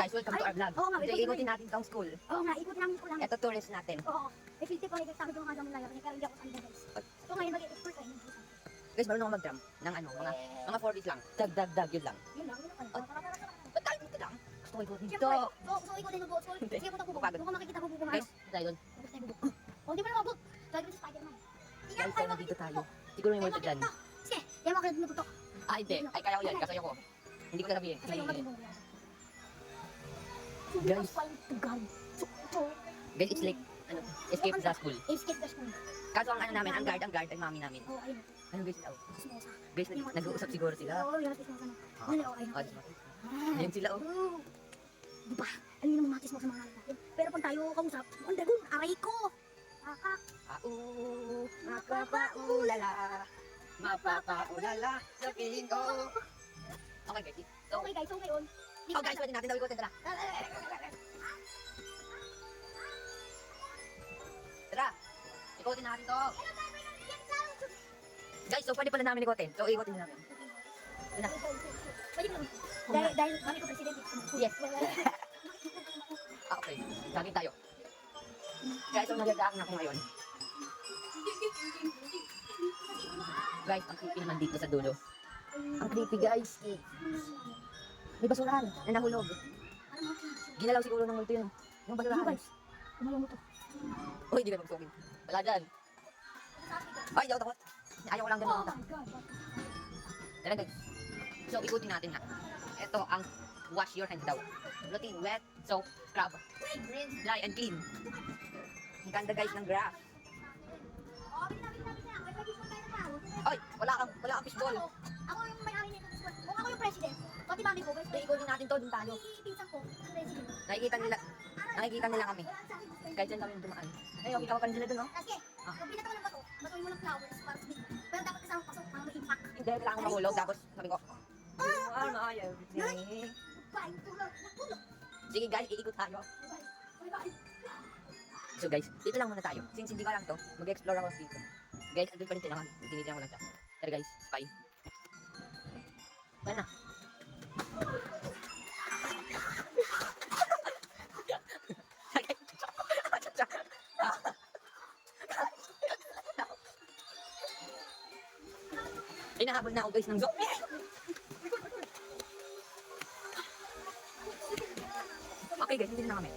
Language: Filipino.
guys, welcome to our vlog. Oo nga, Ito, ikutin natin tong school. Oo nga, ikutin namin po lang. Ito tourist natin. Oo. Eh, feel ko guys, sabi ko nga namin layar niya, pero hindi ako saan guys. So ngayon, mag-expert tayo. Guys, marunong ako mag-drum ng ano, mga 4 days lang. Dag, yun lang. Yun lang. Ba't tayo dito lang? Gusto ko ikutin dito. Siyempre, so ikaw din mag-buot. Sige, punta ko. Pagod. Mukhang makikita ko buko nga. Guys, tayo doon. O, di ba na mabot? Lagi ko si Spider-Man. Guys, tayo dito tayo. Siguro may multi dyan. Sige, yan mga kinuto to. Ah, hindi. Ay, kaya ko yan. Kasi ako. Hindi ko na sabihin. Kasi yung matibong yan. Guys. Guys, it's like, ano, escape the school. Escape the school. Kaso ang ano namin, ang guard ay mami namin. Oo, ayun. Ano guys, oh. Smosa. Guys, nag-uusap siguro sila. Oo, yung smosa na. Ayun, oo, ayun. Ayun sila, oh. Di ba? Ayun yung matis mo sa mga natin. Pero pag tayo kausap, ang dagon, aray ko! Mapapaulala, mapapaulala, sabihin ko. Okay guys, so, Okay guys, so ngayon, oh guys, pwede natin daw ikutin, tara. Tara, ikutin natin to. Guys, so pwede pala namin ikutin. So, ikutin namin. Yun na. Pwede mo. Dahil kami ko presidente. Yes. Okay, lagi tayo. Guys, so nagagaak na ako ngayon. Guys, ang creepy naman dito sa dulo. Ang creepy guys. May basurahan na nahulog. Ginalaw siguro ng multo yun. Yung basurahan. Guys, kumayo mo to. Uy, di ka magsugin. Wala dyan. Ay, di ako takot. Ayaw ko lang dyan mamunta. Tara guys. So, ikutin natin nga. Ito ang wash your hands daw. Routine, wet, soap, scrub. Rinse, dry, and clean. Ang ganda guys ng graph. Ay, wala kang fishball. Ako yung may-ari nito. Kung ako yung president, pati mami ko, guys. So, ikutin natin to, dun tayo. Pinsan ko, president. Nakikita nila kami. Kahit dyan kami dumaan. Ay, okay, kawapan sila dun, no? Kasi, pag pinata ko ng bato, batuin mo ng flowers para sa bigla. Pero dapat kasama pasok para may impact. Hindi, kailangan ko mahulog. Tapos, sabi ko, you are my everything. Bye, tulog, tulog. Sige guys, iikot tayo. Bye-bye. So guys, dito lang muna tayo. Since hindi ko lang to, mag-explore ako dito. Guys, andun pa rin sila. Tinitiyan ko lang siya. Tara guys, spy. Tara na. Hinahabol na ako guys ng zombie. Okay guys, hindi na kami.